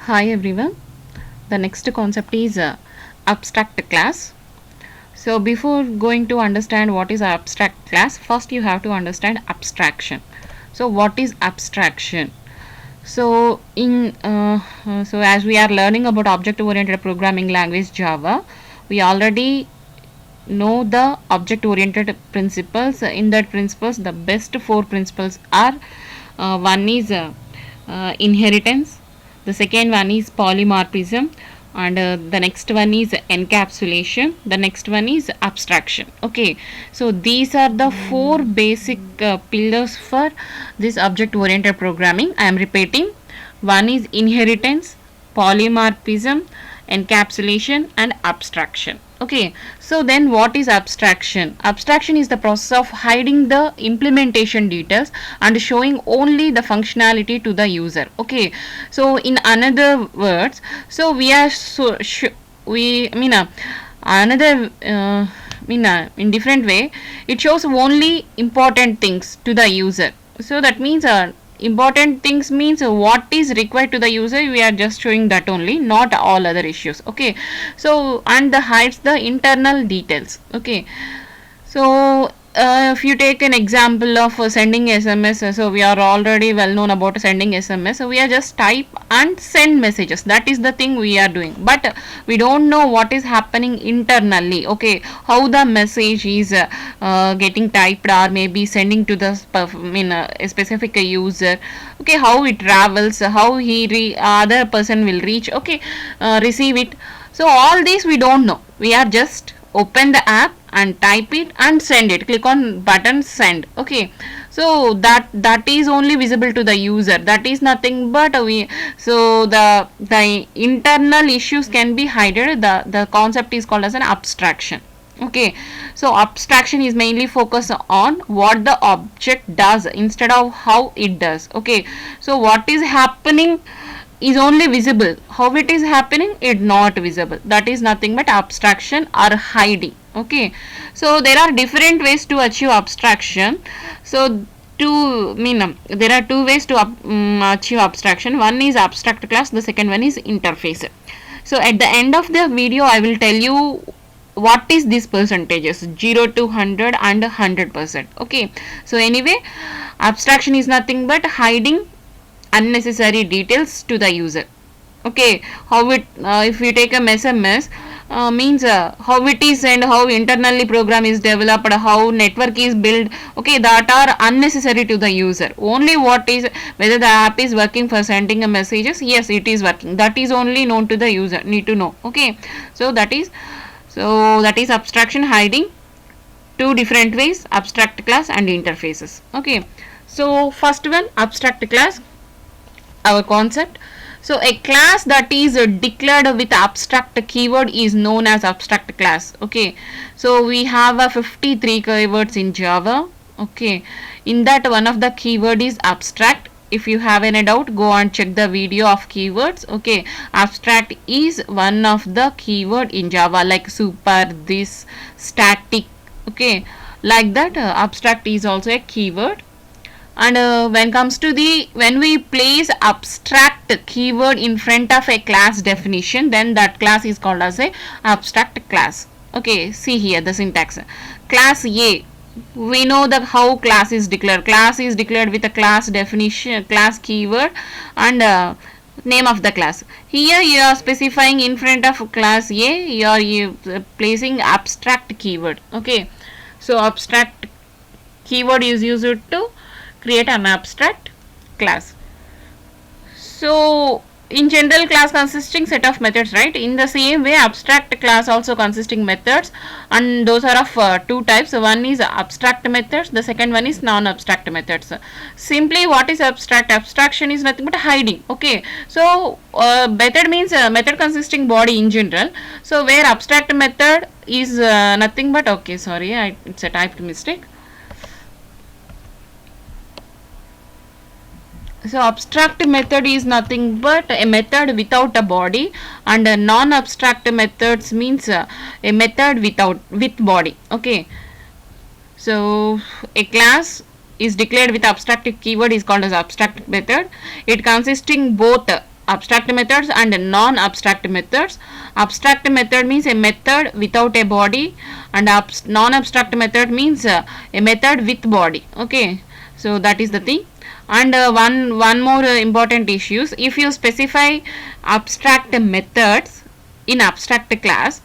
Hi everyone. The next concept is abstract class. So before going to understand what is abstract class, first you have to understand abstraction. So what is abstraction? So as we are learning about object oriented programming language Java, we already know the object oriented principles. In that principles, the best four principles are one is inheritance, the second one is polymorphism, and the next one is encapsulation, the next one is abstraction. Okay, so these are the four basic pillars for this object oriented programming. I am repeating: one is inheritance, polymorphism, encapsulation, and abstraction. Okay, so then what is abstraction? Abstraction is the process of hiding the implementation details and showing only the functionality to the user. Okay, so in another words, so we are so we I mean another in different way, it shows only important things to the user. So that means important things means what is required to the user, we are just showing that only, not all other issues. Okay, so and the hides the internal details. Okay, so if you take an example of sending SMS, so we are already well known about sending SMS. So we are just type and send messages. That is the thing we are doing, but we don't know what is happening internally. Okay, how the message is getting typed or maybe sending to the a specific user. Okay, how it travels, how other person will reach. Okay, receive it. So all these we don't know. We are just open the app and type it and send it, click on button send. Okay, so that is only visible to the user, that is nothing but we, so the internal issues can be hidden. The concept is called as an abstraction. Okay, so abstraction is mainly focused on what the object does instead of how it does. Okay, so what is happening is only visible, how it is happening it not visible. That is nothing but abstraction or hiding. Okay, so there are different ways to achieve abstraction. So there are two ways to achieve abstraction. One is abstract class, the second one is interface. So at the end of the video I will tell you what is these percentages: 0 to 100 and 100%. Okay, so anyway, abstraction is nothing but hiding unnecessary details to the user. Okay, how it if we take a SMS, means how it is and how internally program is developed, how network is built. Okay, that are unnecessary to the user. Only what is, whether the app is working for sending a messages, yes it is working, that is only known to the user, need to know. Okay, so that is abstraction, hiding. Two different ways: abstract class and interfaces. Okay, so first one, abstract class, our concept. So a class that is declared with abstract keyword is known as abstract class. Okay, so we have 53 keywords in Java. Okay, in that one of the keyword is abstract. If you have any doubt, go and check the video of keywords. Okay, abstract is one of the keyword in Java, like super, this, static. Okay, like that, abstract is also a keyword. And when we place abstract keyword in front of a class definition, then that class is called as a abstract class. Okay, see here the syntax. Class A, we know that how class is declared. Class is declared with a class definition, class keyword, and name of the class. Here you are specifying in front of class A, you are placing abstract keyword. Okay, so abstract keyword is used to create an abstract class. So in general, class consisting set of methods, right? In the same way, abstract class also consisting methods, and those are of two types. One is abstract methods, the second one is non-abstract methods. Simply, what is abstract? Abstraction is nothing but hiding. Okay, so method means method consisting body in general. So where abstract method is nothing but, okay, sorry, it's a typed mistake. So abstract method is nothing but a method without a body, and non-abstract methods means a method with body. Okay, so a class is declared with abstract keyword is called as abstract method. It consisting both abstract methods and non-abstract methods. Abstract method means a method without a body, and non-abstract method means a method with body. Okay, so that is the thing. And one more important issues, if you specify abstract methods in abstract class,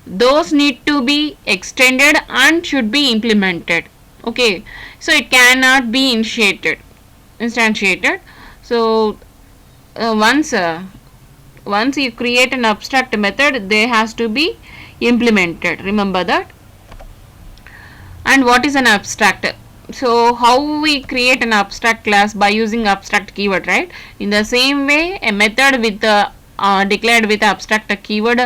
those need to be extended and should be implemented. Okay, so it cannot be instantiated. So once you create an abstract method, they has to be implemented, remember that. And what is an abstract? So how we create an abstract class? By using abstract keyword, right? In the same way, a method with declared with abstract keyword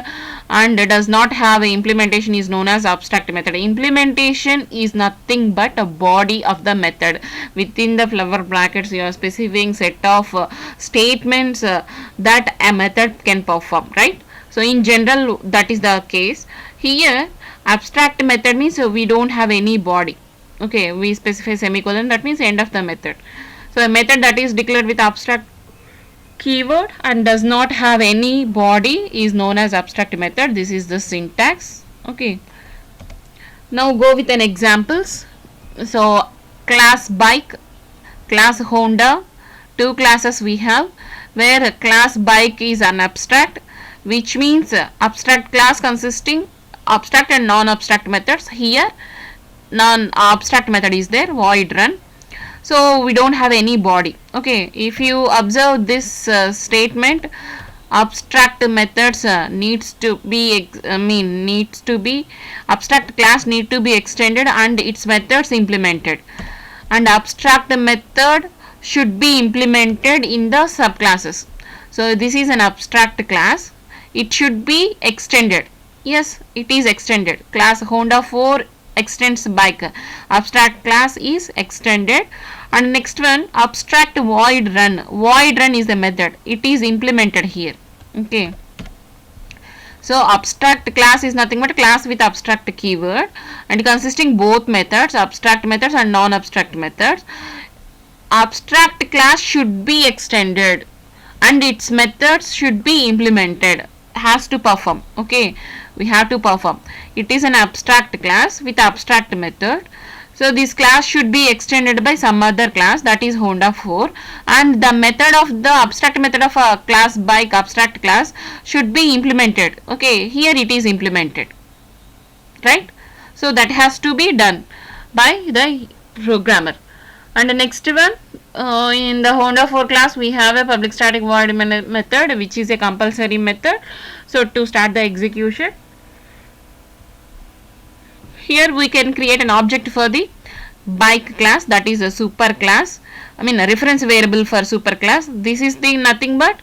and does not have a implementation is known as abstract method. Implementation is nothing but a body of the method. Within the flower brackets, you are specifying set of statements that a method can perform, right? So in general, that is the case. Here abstract method means we don't have any body. Okay, we specify semicolon, that means end of the method. So a method that is declared with abstract keyword and does not have any body is known as abstract method. This is the syntax. Okay, now go with an examples. So class bike, class Honda, two classes we have, where class bike is an abstract, which means abstract class consisting abstract and non-abstract methods. Here non-abstract method is there, void run. So we don't have any body. Okay, if you observe this statement, abstract methods needs to be abstract class need to be extended and its methods implemented, and abstract method should be implemented in the subclasses. So this is an abstract class, it should be extended. Yes, it is extended. Class Honda 4 extends bike, abstract class is extended. And next one, abstract void run. Void run is the method, it is implemented here. Okay, so abstract class is nothing but a class with abstract keyword and consisting both methods, abstract methods and non-abstract methods. Abstract class should be extended and its methods should be implemented, has to perform. Okay, we have to perform. It is an abstract class with abstract method. So this class should be extended by some other class, that is Honda 4, and the method of the abstract method of a class bike abstract class should be implemented. Okay, here it is implemented, right? So that has to be done by the programmer. And the next one, in the Honda 4 class we have a public static void method, which is a compulsory method. So to start the execution, here we can create an object for the bike class, that is a super class, a reference variable for super class. This is the nothing but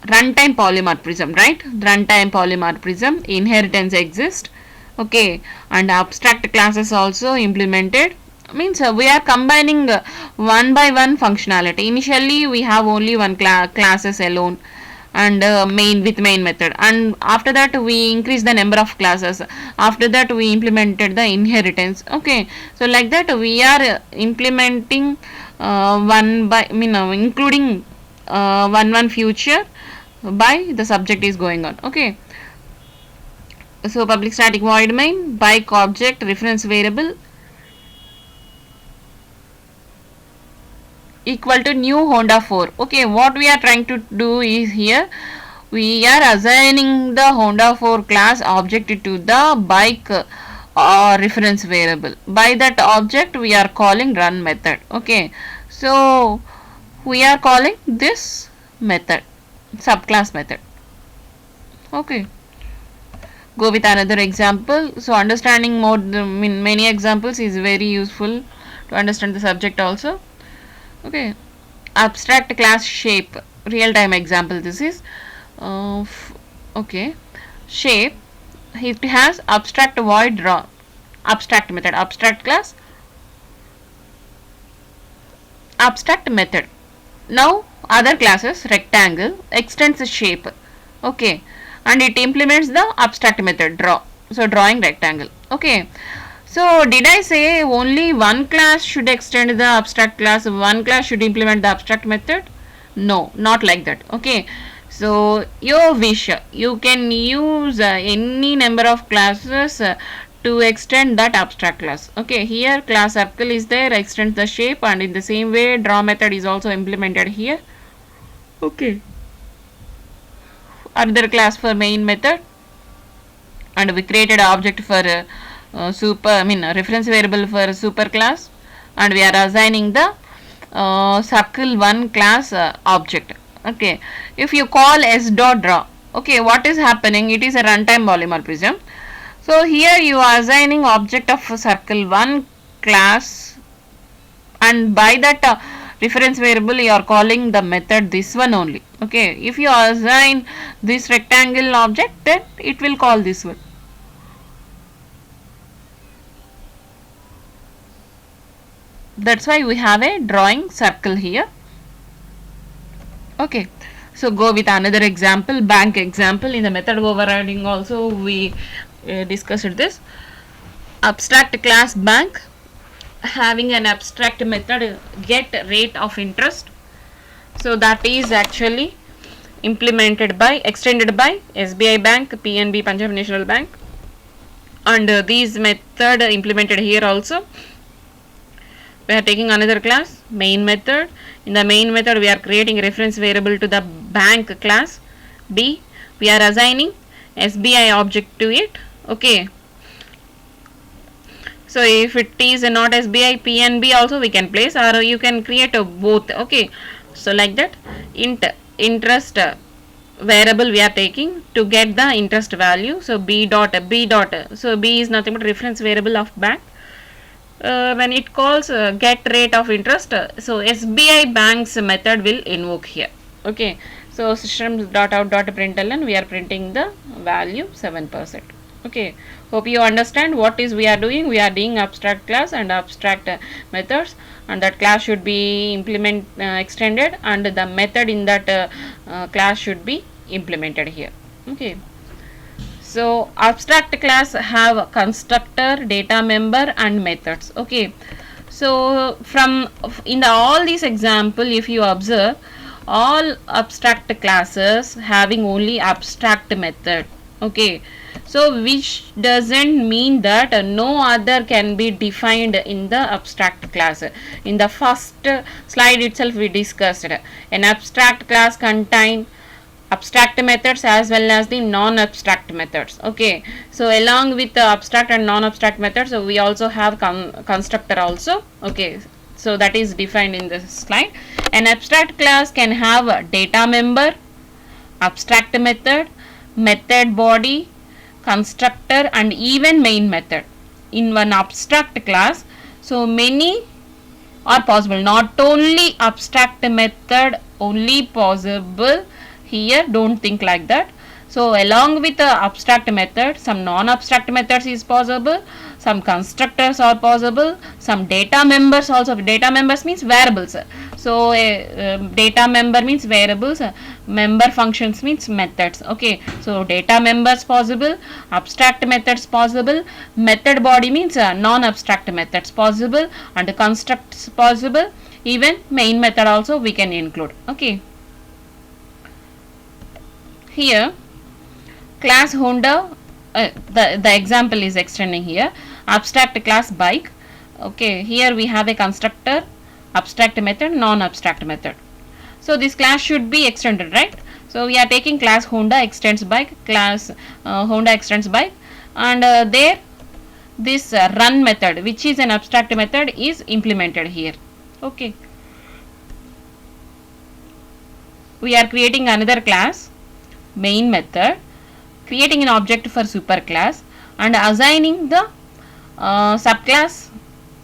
runtime polymorphism, right? Runtime polymorphism, inheritance exists. Okay, and abstract classes also implemented, means we are combining one by one functionality. Initially we have only one classes alone and main method, and after that we increase the number of classes. After that we implemented the inheritance. Okay, so like that we are implementing one by including one future by the subject is going on. Okay, so public static void main bike object reference variable equal to new Honda 4. Okay, what we are trying to do is here we are assigning the Honda 4 class object to the bike reference variable. By that object we are calling run method. Okay, so we are calling this method subclass method. Okay, go with another example. So understanding more many examples is very useful to understand the subject also. Okay, abstract class shape, real time example this is. Okay, shape, it has abstract void draw, abstract method, abstract class, abstract method. Now other classes rectangle extends the shape. Okay, and it implements the abstract method draw, so drawing rectangle. Okay, so did I say only one class should extend the abstract class, one class should implement the abstract method? No, not like that. Okay, so your wish, you can use any number of classes to extend that abstract class. Okay, here class circle is there, extend the shape, and in the same way draw method is also implemented here. Okay, another class for main method, and we created an object for reference variable for super class, and we are assigning the circle 1 class object. Okay, if you call s dot draw, okay, what is happening? It is a runtime polymorphism. So here you are assigning object of circle 1 class, and by that reference variable you are calling the method this one only. Okay, if you assign this rectangle object, then it will call this one. That's why we have a drawing circle here. Okay, so go with another example, bank example. In the method overriding also we discussed this. Abstract class bank having an abstract method get rate of interest. So that is actually implemented by, extended by SBI Bank, PNB, Punjab National Bank, and these method implemented here also. We are taking another class, main method. In the main method we are creating a reference variable to the bank class B. We are assigning SBI object to it. Okay, so if it is not SBI, PNB also we can place, or you can create both. Okay, so like that, interest variable we are taking to get the interest value. So b dot, so b is nothing but reference variable of bank. When it calls get rate of interest, so SBI bank's method will invoke here. Okay, so system.out.println, we are printing the value 7%. Okay, hope you understand what is we are doing. We are doing abstract class and abstract methods, and that class should be extended, and the method in that class should be implemented here. Okay, so abstract class have constructor, data member, and methods. Okay, so from in the all these example, if you observe, all abstract classes having only abstract method. Okay, so which doesn't mean that no other can be defined in the abstract class. In the first slide itself we discussed an abstract class contain abstract methods as well as the non-abstract methods. Okay, so along with the abstract and non-abstract methods, so we also have constructor also. Okay, so that is defined in this slide. An abstract class can have a data member, abstract method, method body, constructor, and even main method in one abstract class. So many are possible, not only abstract method only possible here, don't think like that. So along with the abstract method, some non-abstract methods is possible, some constructors are possible, some data members also. Data members means variables. So data member means variables, member functions means methods. Okay, so data members possible, abstract methods possible, method body means non-abstract methods possible, and constructs possible, even main method also we can include. Okay, here class Honda, the example is extending here, abstract class bike. Okay, here we have a constructor, abstract method, non-abstract method. So this class should be extended, right? So we are taking class Honda extends bike, class Honda extends bike, and there this run method, which is an abstract method, is implemented here. Okay, we are creating another class, main method, creating an object for super class, and assigning the subclass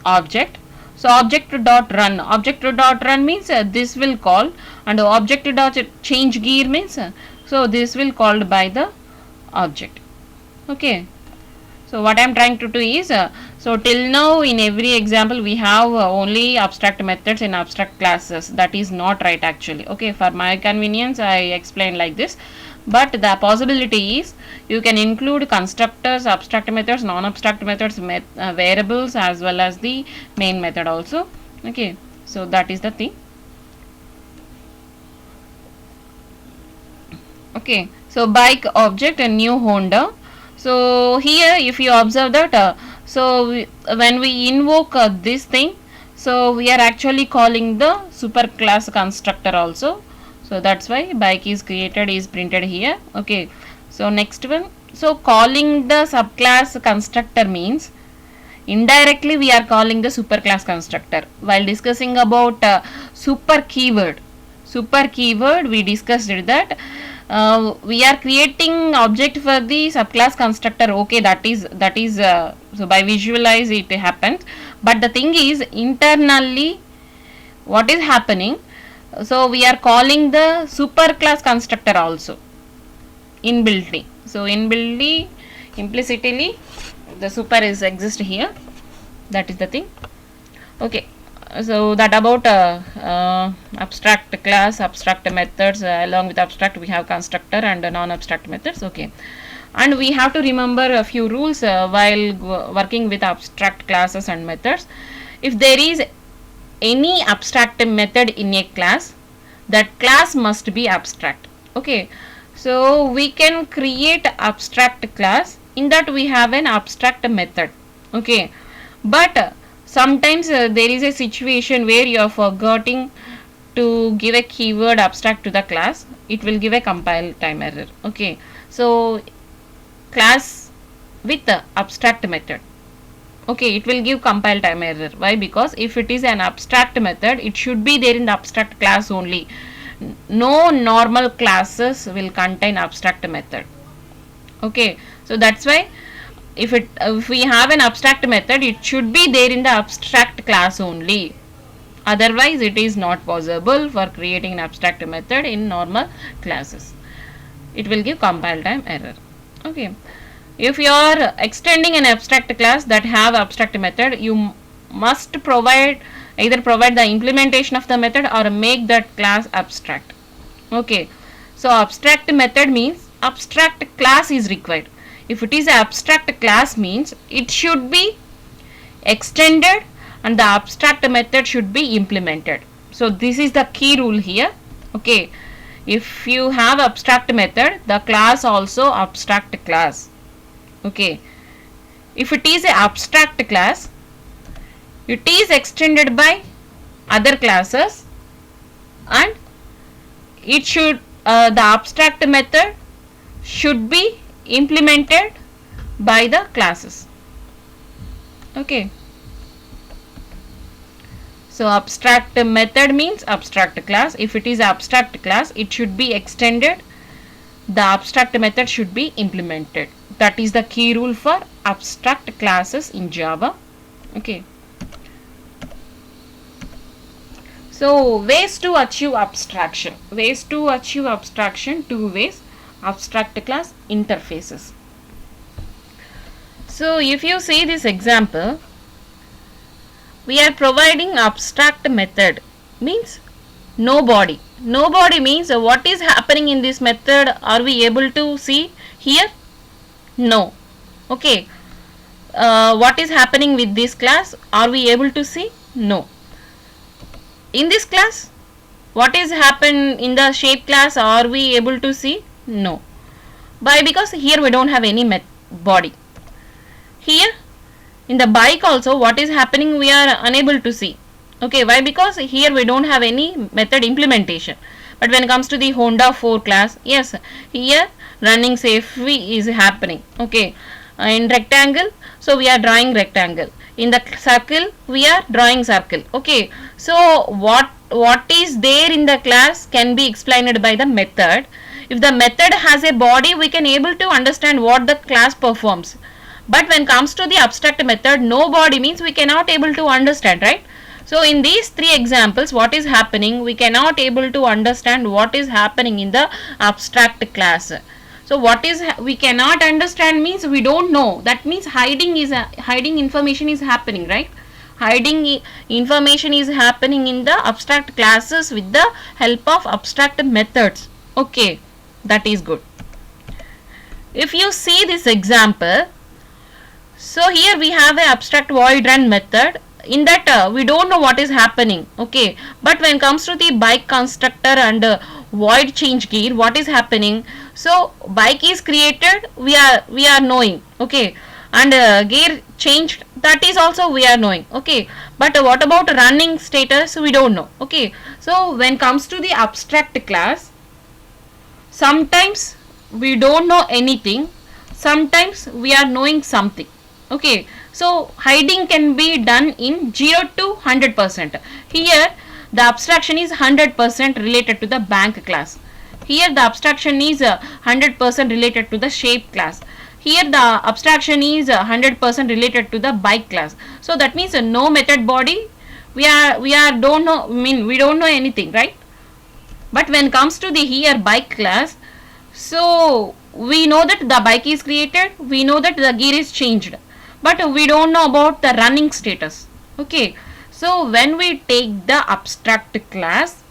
object. So object dot run means this will call, and object dot change gear means so this will called by the object. Okay, so what I am trying to do is so till now in every example we have only abstract methods in abstract classes. That is not right actually. Okay, for my convenience I explain like this, but the possibility is you can include constructors, abstract methods, non-abstract methods, variables, as well as the main method also. Okay, so that is the thing. Okay, so bike object and new Honda. So here if you observe that, when we invoke this thing, so we are actually calling the superclass constructor also. So that's why bike is created is printed here. Okay, so next one, so calling the subclass constructor means indirectly we are calling the superclass constructor. While discussing about super keyword we discussed it that we are creating object for the subclass constructor. Okay, that is so by visualize it happens, but the thing is internally what is happening, so we are calling the superclass constructor also inbuiltly. So inbuiltly, implicitly the super is exist here, that is the thing. Okay, so that about abstract class, abstract methods, along with abstract we have constructor and non-abstract methods. Okay, and we have to remember a few rules while working with abstract classes and methods. If there is any abstract method in a class, that class must be abstract. Okay, so we can create abstract class, in that we have an abstract method. Okay, but sometimes there is a situation where you are forgetting to give a keyword abstract to the class, it will give a compile time error. Okay, so class with the abstract method, okay, it will give compile time error. Why? Because if it is an abstract method, it should be there in the abstract class only. No normal classes will contain abstract method. Okay, so that's why if we have an abstract method, it should be there in the abstract class only. Otherwise it is not possible for creating an abstract method in normal classes. It will give compile time error. Okay, if you are extending an abstract class that have abstract method, you must either provide the implementation of the method or make that class abstract. Okay, so abstract method means abstract class is required. If it is abstract class means it should be extended and the abstract method should be implemented. So this is the key rule here. Okay, if you have abstract method, the class also abstract class. Okay, if it is a abstract class, it is extended by other classes and it should the abstract method should be implemented by the classes. Okay, so abstract method means abstract class. If it is abstract class, it should be extended, the abstract method should be implemented. That is the key rule for abstract classes in Java. Okay, so ways to achieve abstraction. Ways to achieve abstraction, two ways: abstract class, interfaces. So if you see this example, we are providing abstract method means nobody. Nobody means what is happening in this method, are we able to see here? No. Okay, what is happening with this class, are we able to see? No. In this class, what is happen in the shape class, are we able to see? No. Why? Because here we don't have any body. Here in the bike also what is happening we are unable to see. Okay, why? Because here we don't have any method implementation. But when it comes to the Honda 4 class, yes, here running safely is happening. Okay, in rectangle, so we are drawing rectangle. In the circle, we are drawing circle. Okay, so what is there in the class can be explained by the method. If the method has a body, we can able to understand what the class performs. But when comes to the abstract method, no body means we cannot able to understand, right? So in these three examples, what is happening, we cannot able to understand what is happening in the abstract class. So what is we cannot understand means we don't know. That means hiding information is happening, right? Hiding information is happening in the abstract classes with the help of abstract methods. Okay, that is good. If you see this example, so here we have an abstract void run method. In that we don't know what is happening. Okay, but when it comes to the bike constructor and void change gear, what is happening? So bike is created, we are knowing, okay, and gear changed, that is also we are knowing, okay, but what about running status, we don't know, okay. So when comes to the abstract class, sometimes we don't know anything, sometimes we are knowing something, okay. So hiding can be done in 0 to 100%. Here the abstraction is 100% related to the bank class. Here the abstraction is 100% related to the shape class. Here the abstraction is 100% related to the bike class. So that means no method body, we are don't know, we don't know anything, right? But when comes to the here bike class, so we know that the bike is created, we know that the gear is changed, but we don't know about the running status, okay. So when we take the abstract class,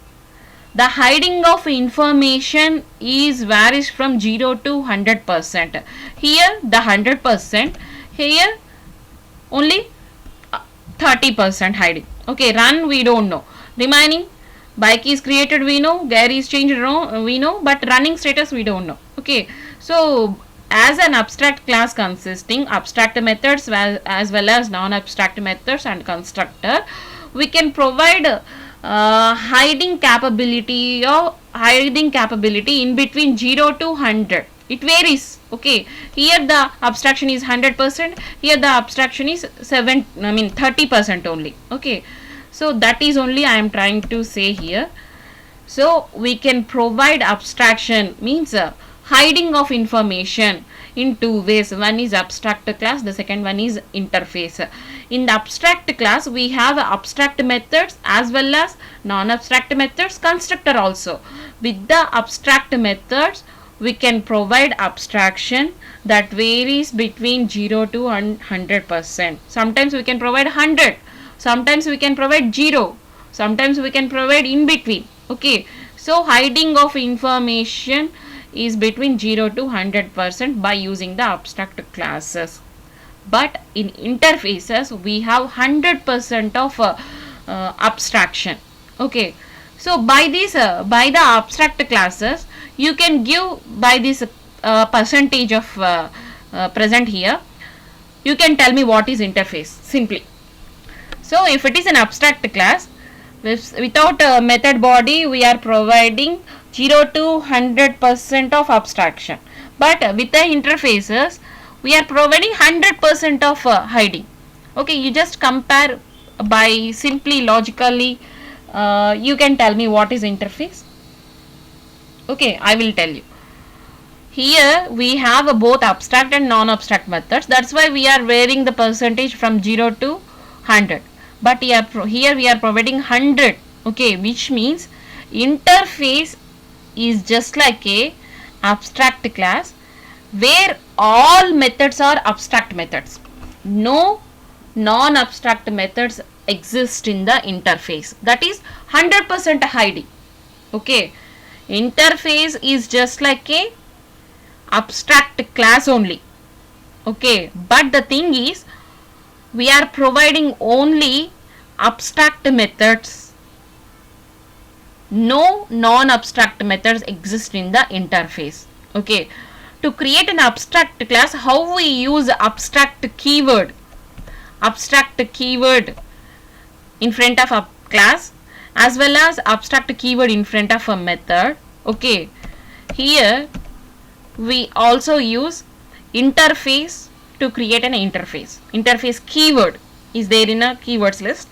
the hiding of information is varies from 0 to 100%. Here the 100%, here only 30% hiding, okay. Run we don't know, remaining bike is created we know, gear is changed we know, but running status we don't know, okay. So as an abstract class consisting abstract methods as well as non-abstract methods and constructor, we can provide hiding capability in between 0 to 100. It varies, okay. Here the abstraction is 100%, here the abstraction is 30% only, okay. So that is only I am trying to say here. So we can provide abstraction means hiding of information in two ways. One is abstract class, the second one is interface. In the abstract class we have abstract methods as well as non-abstract methods, constructor also. With the abstract methods we can provide abstraction that varies between 0 to 100%. Sometimes we can provide 100, sometimes we can provide 0, sometimes we can provide in between, okay. So hiding of information is between 0 to 100% by using the abstract classes. But in interfaces we have 100% of abstraction, okay. So by this by the abstract classes you can give by this percentage of present here, you can tell me what is interface simply. So if it is an abstract class, without a method body we are providing 0 to 100% of abstraction, but with the interfaces we are providing 100% of hiding, okay. You just compare by simply logically, you can tell me what is interface, okay. I will tell you. Here we have both abstract and non-abstract methods, that's why we are varying the percentage from 0 to 100, but here we are providing 100, okay, which means interface is just like a abstract class where all methods are abstract methods, no non-abstract methods exist in the interface, that is 100% hiding, okay. Interface is just like a abstract class only, okay, but the thing is we are providing only abstract methods, no non-abstract methods exist in the interface, okay. To create an abstract class, how we use abstract keyword in front of a class as well as abstract keyword in front of a method, okay. Here we also use interface to create an interface keyword is there in a keywords list,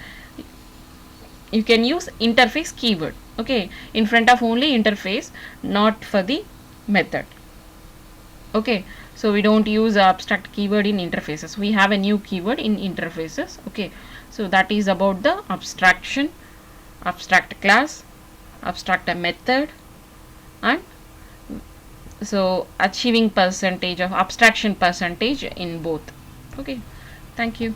you can use interface keyword, okay, in front of only interface, not for the method, okay. So we don't use abstract keyword in interfaces, we have a new keyword in interfaces, okay. So that is about the abstraction, abstract class, abstract method, and so achieving percentage of abstraction percentage in both, okay. Thank you.